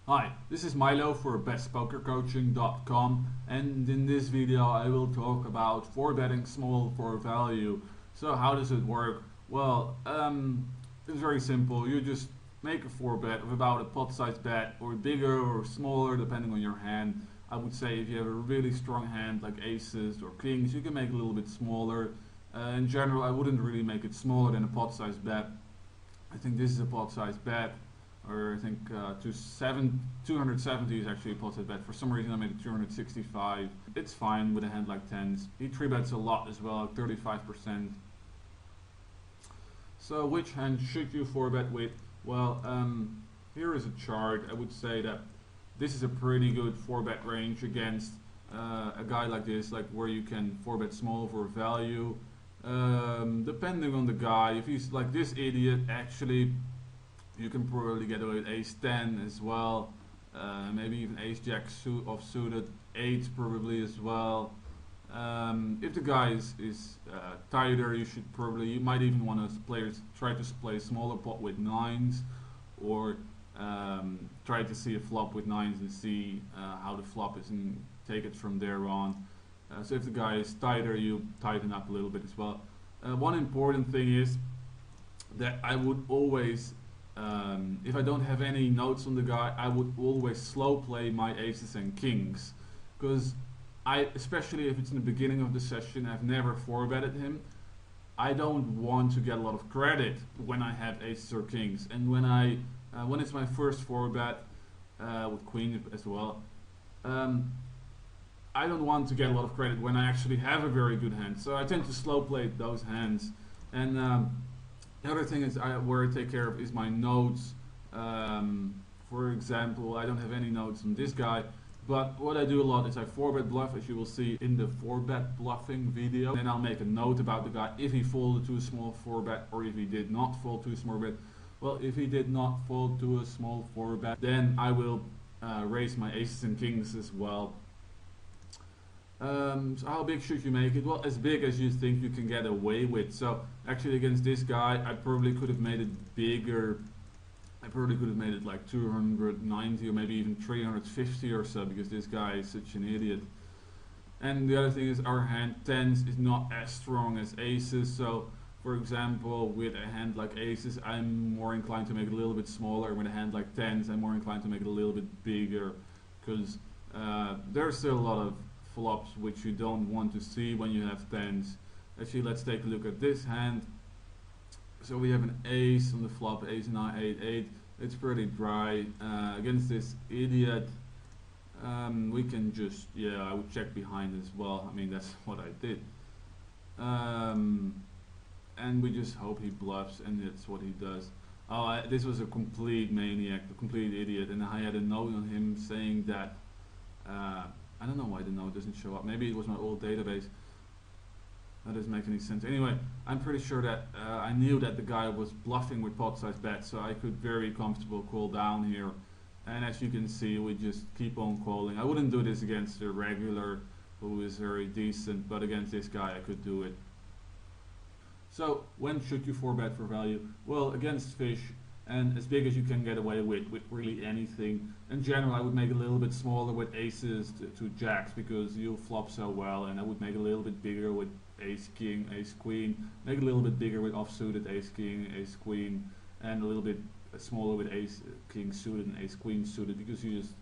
Hi, this is Milo for bestpokercoaching.com, and in this video I will talk about 4-betting small for value. So how does it work? Well, it's very simple. You just make a 4-bet of about a pot size bet, or bigger or smaller depending on your hand. I would say if you have a really strong hand like aces or kings, you can make it a little bit smaller. In general, I wouldn't really make it smaller than a pot size bet. I think this is a pot size bet, or I think 270 is actually a pot size bet. For some reason I made it 265. It's fine with a hand like tens. He 3-bets a lot as well, 35%. So which hand should you 4-bet with? Well, here is a chart. I would say that this is a pretty good 4-bet range against a guy like this, like where you can 4-bet small for value. Depending on the guy, if he's like this idiot, actually you can probably get away with ace 10 as well, maybe even ace jack off suited, 8 probably as well. If the guy is tighter, you might even want to try to play a smaller pot with 9s, or try to see a flop with 9s and see how the flop is and take it from there on. So if the guy is tighter, you tighten up a little bit as well. One important thing is that I would always, if I don't have any notes on the guy, I would always slow play my aces and kings, because especially if it's in the beginning of the session, I've never 4-betted him. I don't want to get a lot of credit when I have aces or kings, and when it's my first 4-bet with queen as well. I don't want to get a lot of credit when I actually have a very good hand, so I tend to slow play those hands. And the other thing is where I take care of is my notes. For example, I don't have any notes on this guy, but what I do a lot is I 4-bet bluff, as you will see in the 4-bet bluffing video. Then I'll make a note about the guy if he folded to a small 4-bet, or if he did not fold to a small bet. Well, if he did not fold to a small 4-bet, then I will raise my aces and kings as well. So how big should you make it? Well, as big as you think you can get away with. So actually against this guy, I probably could have made it bigger. I probably could have made it like 290 or maybe even 350 or so, because this guy is such an idiot. And the other thing is our hand tens is not as strong as aces. So for example, with a hand like aces, I'm more inclined to make it a little bit smaller. And with a hand like tens, I'm more inclined to make it a little bit bigger, because there's still a lot of flops which you don't want to see when you have tens. Actually, let's take a look at this hand. So we have an ace on the flop, ace 9, 8, 8. It's pretty dry. Against this idiot, we can just, I would check behind as well. I mean, that's what I did. And we just hope he bluffs, and that's what he does. Oh, this was a complete maniac, a complete idiot, and I had a note on him saying that, I don't know why the note doesn't show up. Maybe it was my old database. That doesn't make any sense. Anyway, I'm pretty sure that I knew that the guy was bluffing with pot size bets, so I could very comfortable call down here. And as you can see, we just keep on calling. I wouldn't do this against a regular who is very decent, but against this guy I could do it. So when should you 4-bet for value? Well, against fish, and as big as you can get away with really anything. In general, I would make it a little bit smaller with aces to jacks, because you flop so well, and I would make it a little bit bigger with ace king, ace queen, make it a little bit bigger with offsuited ace king, ace queen, and a little bit smaller with ace king suited and ace queen suited, because you just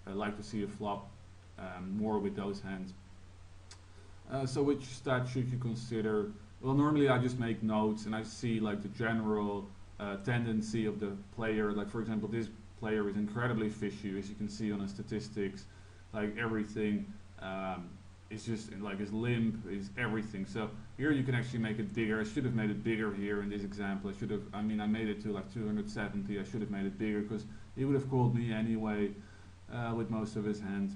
like to see a flop more with those hands. So which stat should you consider? Well, normally I just make notes and I see like the general tendency of the player. Like for example, this player is incredibly fishy, as you can see on his statistics. Like everything is just like his limp is everything. So here you can actually make it bigger. I should have made it bigger here in this example. I made it to like 270. I should have made it bigger, because he would have called me anyway with most of his hands.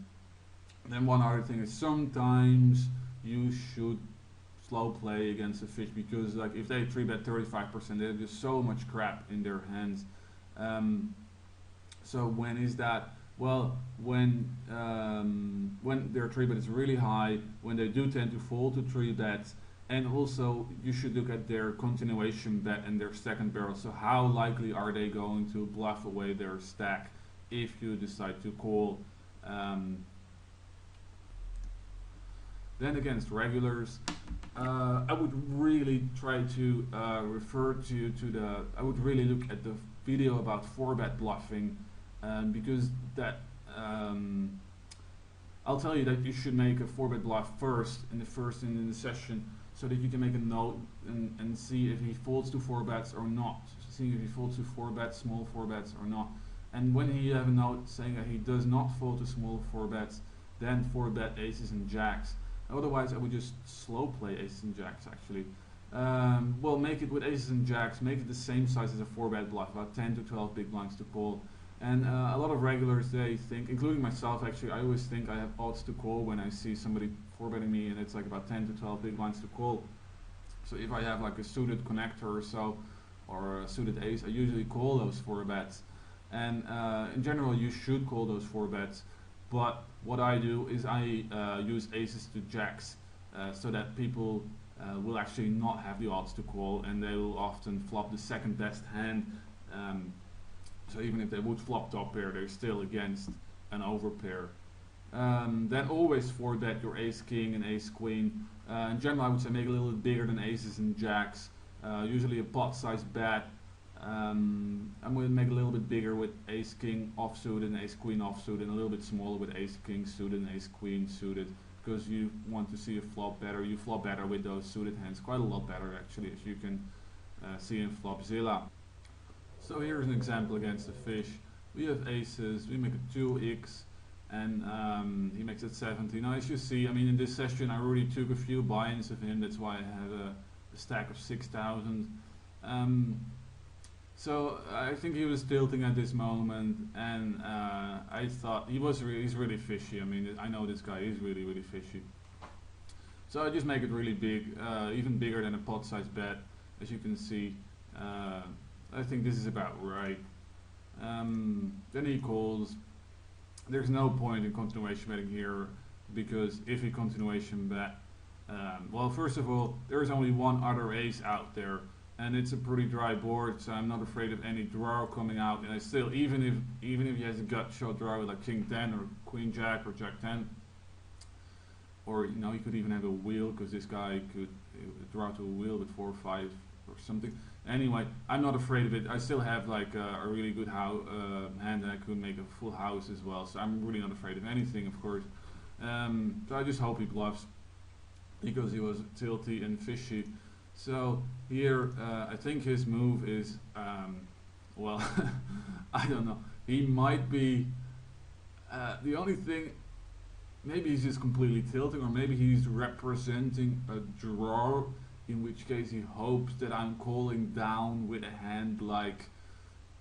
Then one other thing is sometimes you should slow play against a fish, because like if they 3-bet 35%, they have just so much crap in their hands. So when is that? Well, when their 3-bet is really high, when they do tend to fold to 3-bets, and also you should look at their continuation bet and their second barrel. So how likely are they going to bluff away their stack? if you decide to call. Um, then against regulars, I would really try to refer to the. I would really look at the video about 4-bet bluffing, because that. I'll tell you that you should make a 4-bet bluff first in the session, so that you can make a note and see if he folds to 4-bets or not. See if he folds to 4-bets, small 4-bets or not. And when he have a note saying that he does not fold to small 4-bets, then 4-bet aces and jacks. Otherwise, I would just slow play aces and jacks actually. Well, make it with aces and jacks, make it the same size as a 4-bet bluff, about 10 to 12 big blinds to call. And a lot of regulars, they think, including myself actually, I always think I have odds to call when I see somebody 4-betting me and it's like about 10 to 12 big blinds to call. So if I have like a suited connector or so, or a suited ace, I usually call those 4-bets. And in general, you should call those 4-bets. But what I do is I use aces to jacks, so that people will actually not have the odds to call, and they will often flop the second best hand. So even if they would flop top pair, they're still against an overpair. Then always 4-bet your ace king and ace queen. In general, I would say make it a little bit bigger than aces and jacks. Usually a pot size bet. I'm going to make it a little bit bigger with ace king offsuited and ace queen offsuited, and a little bit smaller with ace king suited and ace queen suited, because you want to see a flop better. You flop better with those suited hands, quite a lot better actually, as you can see in Flopzilla. So here's an example against the fish. We have aces, we make a 2x, and he makes it 70. Now as you see, I mean in this session I already took a few buy-ins of him, that's why I have a stack of 6,000. So I think he was tilting at this moment, and I thought he's really fishy. I mean, I know this guy is really fishy. So I just make it really big, even bigger than a pot size bet, as you can see. I think this is about right. Then he calls. There's no point in continuation betting here, because if he continuation bet, well, first of all, there's only one other ace out there, and it's a pretty dry board, so I'm not afraid of any draw coming out. And I still, even if he has a gut shot draw with like king 10 or queen jack or jack 10, or you know, he could even have a wheel, because this guy could draw to a wheel with 4 or 5 or something. Anyway, I'm not afraid of it. I still have like a really good hand, and I could make a full house as well, so I'm really not afraid of anything, of course. So I just hope he bluffs, because he was tilty and fishy. So here, I think his move is, well, I don't know. He might be, the only thing, maybe he's just completely tilting, or maybe he's representing a draw, in which case he hopes that I'm calling down with a hand like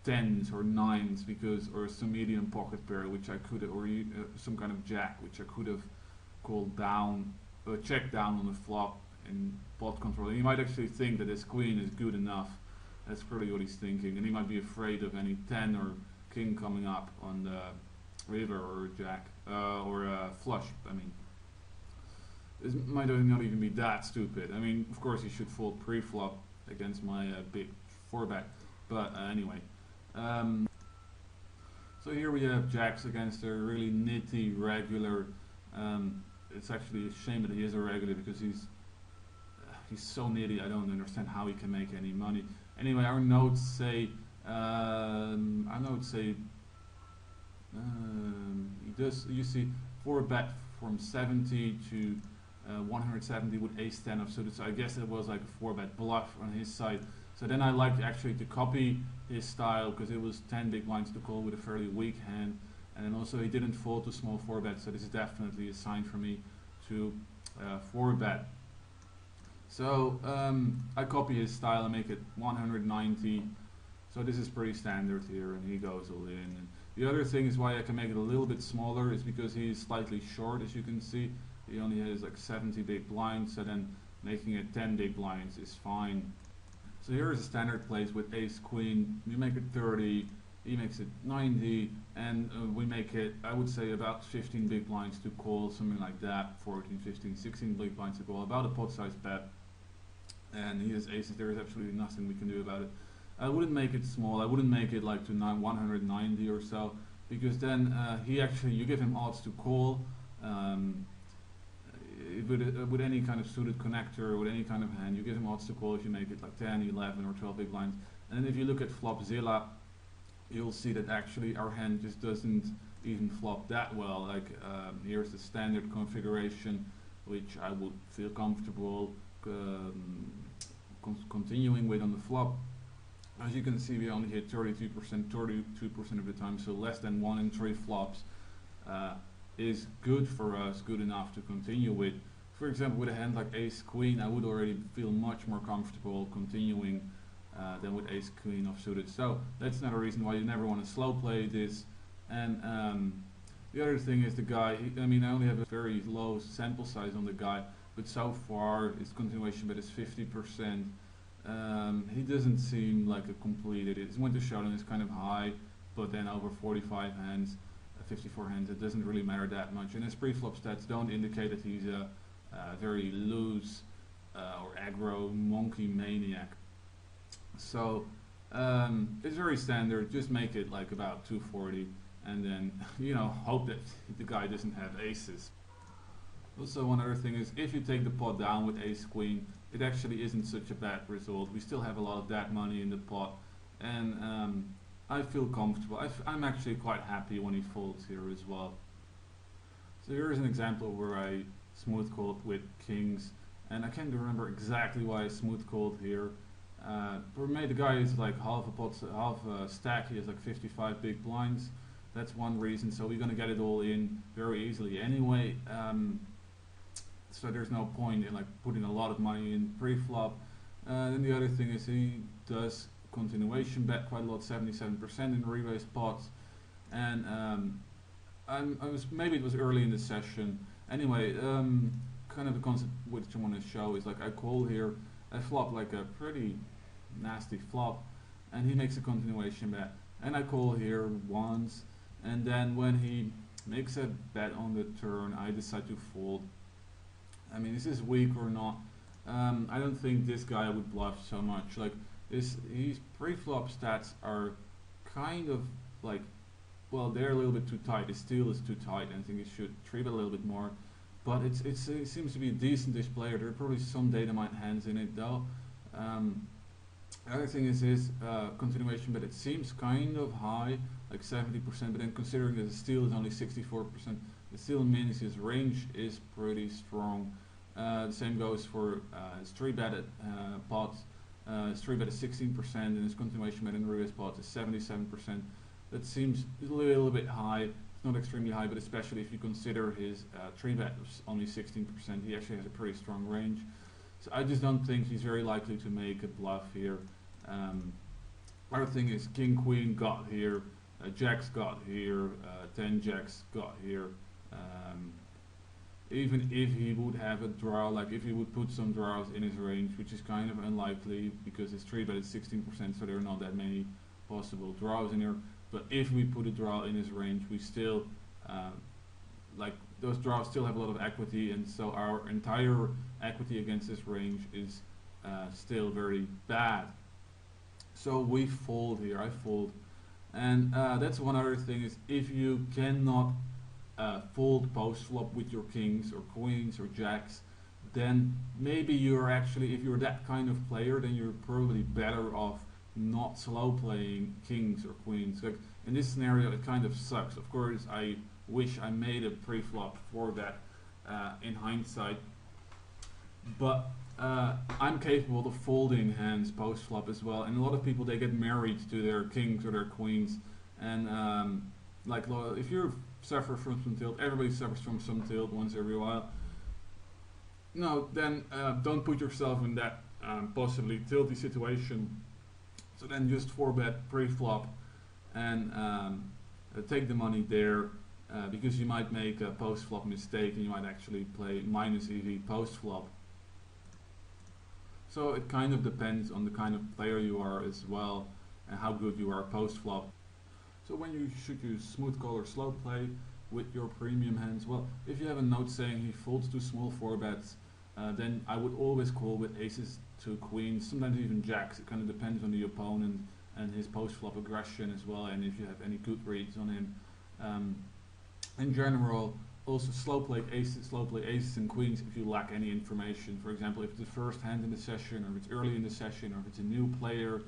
10s or 9s, because, or some medium pocket pair, which I could have, or some kind of jack, which I could have called down, checked down on the flop in pot control. And he might actually think that his queen is good enough. That's probably what he's thinking, and he might be afraid of any 10 or king coming up on the river, or jack, or flush. I mean, this might not even be that stupid. I mean, of course he should fold pre-flop against my big 4-bet, but anyway. So here we have jacks against a really nitty regular. It's actually a shame that he is a regular, because he's so nitty. I don't understand how he can make any money. Anyway, our notes say he does. You see, 4-bet from 70 to 170 with ace 10 of suited. So I guess it was like a 4-bet bluff on his side. So then I like actually to copy his style, because it was 10 big blinds to call with a fairly weak hand, and then also he didn't fold to small 4-bet. So this is definitely a sign for me to 4-bet. So I copy his style and make it 190. So this is pretty standard here, and he goes all in. And the other thing is why I can make it a little bit smaller is because he's slightly short, as you can see. He only has like 70 big blinds, so then making it 10 big blinds is fine. So here is a standard place with ace queen. We make it 30, he makes it 90, and we make it, I would say, about 15 big blinds to call, something like that. 14, 15, 16 big blinds to call, about a pot size bet. And he has aces. There is absolutely nothing we can do about it. I wouldn't make it small. I wouldn't make it like to 190 or so. because then he actually, you give him odds to call. Um, with any kind of suited connector, with any kind of hand, you give him odds to call if you make it like 10, 11 or 12 big blinds. And then if you look at Flopzilla, you'll see that actually our hand just doesn't even flop that well. Like here's the standard configuration, which I would feel comfortable continuing with on the flop. As you can see, we only hit 32% of the time, so less than 1 in 3 flops is good for us, good enough to continue with. For example, with a hand like Ace Queen, I would already feel much more comfortable continuing than with Ace Queen offsuited. So that's another reason why you never want to slow play this. And the other thing is the guy, I mean, I only have a very low sample size on the guy, but so far his continuation bet is 50%. He doesn't seem like a complete idiot. His winter showdown is kind of high, but then over 45 hands, 54 hands, it doesn't really matter that much. And his pre-flop stats don't indicate that he's a very loose or aggro monkey maniac. So it's very standard. Just make it like about 240, and then hope that the guy doesn't have aces. Also, one other thing is, if you take the pot down with Ace Queen, it actually isn't such a bad result. We still have a lot of that money in the pot, and I feel comfortable. I'm actually quite happy when he folds here as well. So here's an example where I smooth called with kings, and I can't remember exactly why I smooth called here. For me, the guy is like half a stack. He has like 55 big blinds. That's one reason. So we're gonna get it all in very easily anyway. So there's no point in like putting a lot of money in pre-flop. Then the other thing is he does continuation bet quite a lot, 77% in re-raise pots, and maybe it was early in the session. Anyway, kind of the concept which I want to show is like I call here, I flop like a pretty nasty flop, and he makes a continuation bet, and I call here once, and then when he makes a bet on the turn, I decide to fold. I mean, is this weak or not? I don't think this guy would bluff so much. Like his pre-flop stats are kind of like, well, they're a little bit too tight. His steal is too tight, and I think he should treat it a little bit more. But it seems to be a decentish player. There are probably some data mine hands in it though. The other thing is his continuation, but it seems kind of high, like 70%. But then considering that the steal is only 64%, it still means his range is pretty strong. The same goes for his 3-betted pots. His 3-bet is 16%, and his continuation bet in the reverse pots is 77%. That seems a little bit high. It's not extremely high, but especially if you consider his 3-bet was only 16%, he actually has a pretty strong range. So I just don't think he's very likely to make a bluff here. Other thing is King Queen got here, Jacks got here, 10 Jacks got here. Even if he would have a draw, like if he would put some draws in his range, which is kind of unlikely because his 3-bet is 16%, so there are not that many possible draws in here. But if we put a draw in his range, we still, like those draws still have a lot of equity, and so our entire equity against this range is still very bad. So we fold here, I fold. And that's one other thing is, if you cannot fold post flop with your kings or queens or jacks, then maybe you're actually, if you're that kind of player, then you're probably better off not slow playing kings or queens. Like in this scenario, it kind of sucks. Of course, I wish I made a pre-flop for that in hindsight, but I'm capable of folding hands post flop as well. And a lot of people, they get married to their kings or their queens, and like if you suffer from some tilt, everybody suffers from some tilt once every while. No, then don't put yourself in that possibly tilty situation. So then just 4-bet pre-flop and take the money there, because you might make a post-flop mistake and you might actually play minus EV post-flop. So it kind of depends on the kind of player you are as well and how good you are post-flop. So when you should use smooth call or slow play with your premium hands? Well, if you have a note saying he folds too small 4-bets, then I would always call with aces to queens, sometimes even jacks. It kind of depends on the opponent and his post-flop aggression as well, and if you have any good reads on him. Um, in general, also slow play aces and queens if you lack any information. For example, if it's the first hand in the session, or if it's early in the session, or if it's a new player,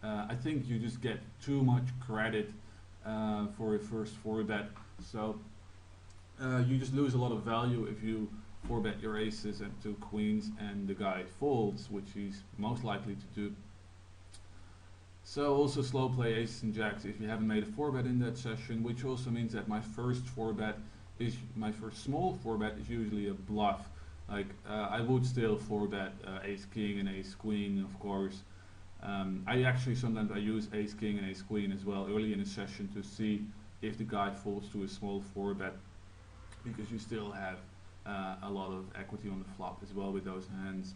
I think you just get too much credit for a first 4-bet. So you just lose a lot of value if you 4-bet your aces and 2 queens and the guy folds, which he's most likely to do. So also slow play aces and jacks if you haven't made a 4-bet in that session, which also means that my first small 4-bet is usually a bluff. Like I would still 4-bet ace king and ace queen, of course. I actually sometimes I use ace king and ace queen as well early in a session to see if the guy folds to a small 4-bet, because you still have a lot of equity on the flop as well with those hands.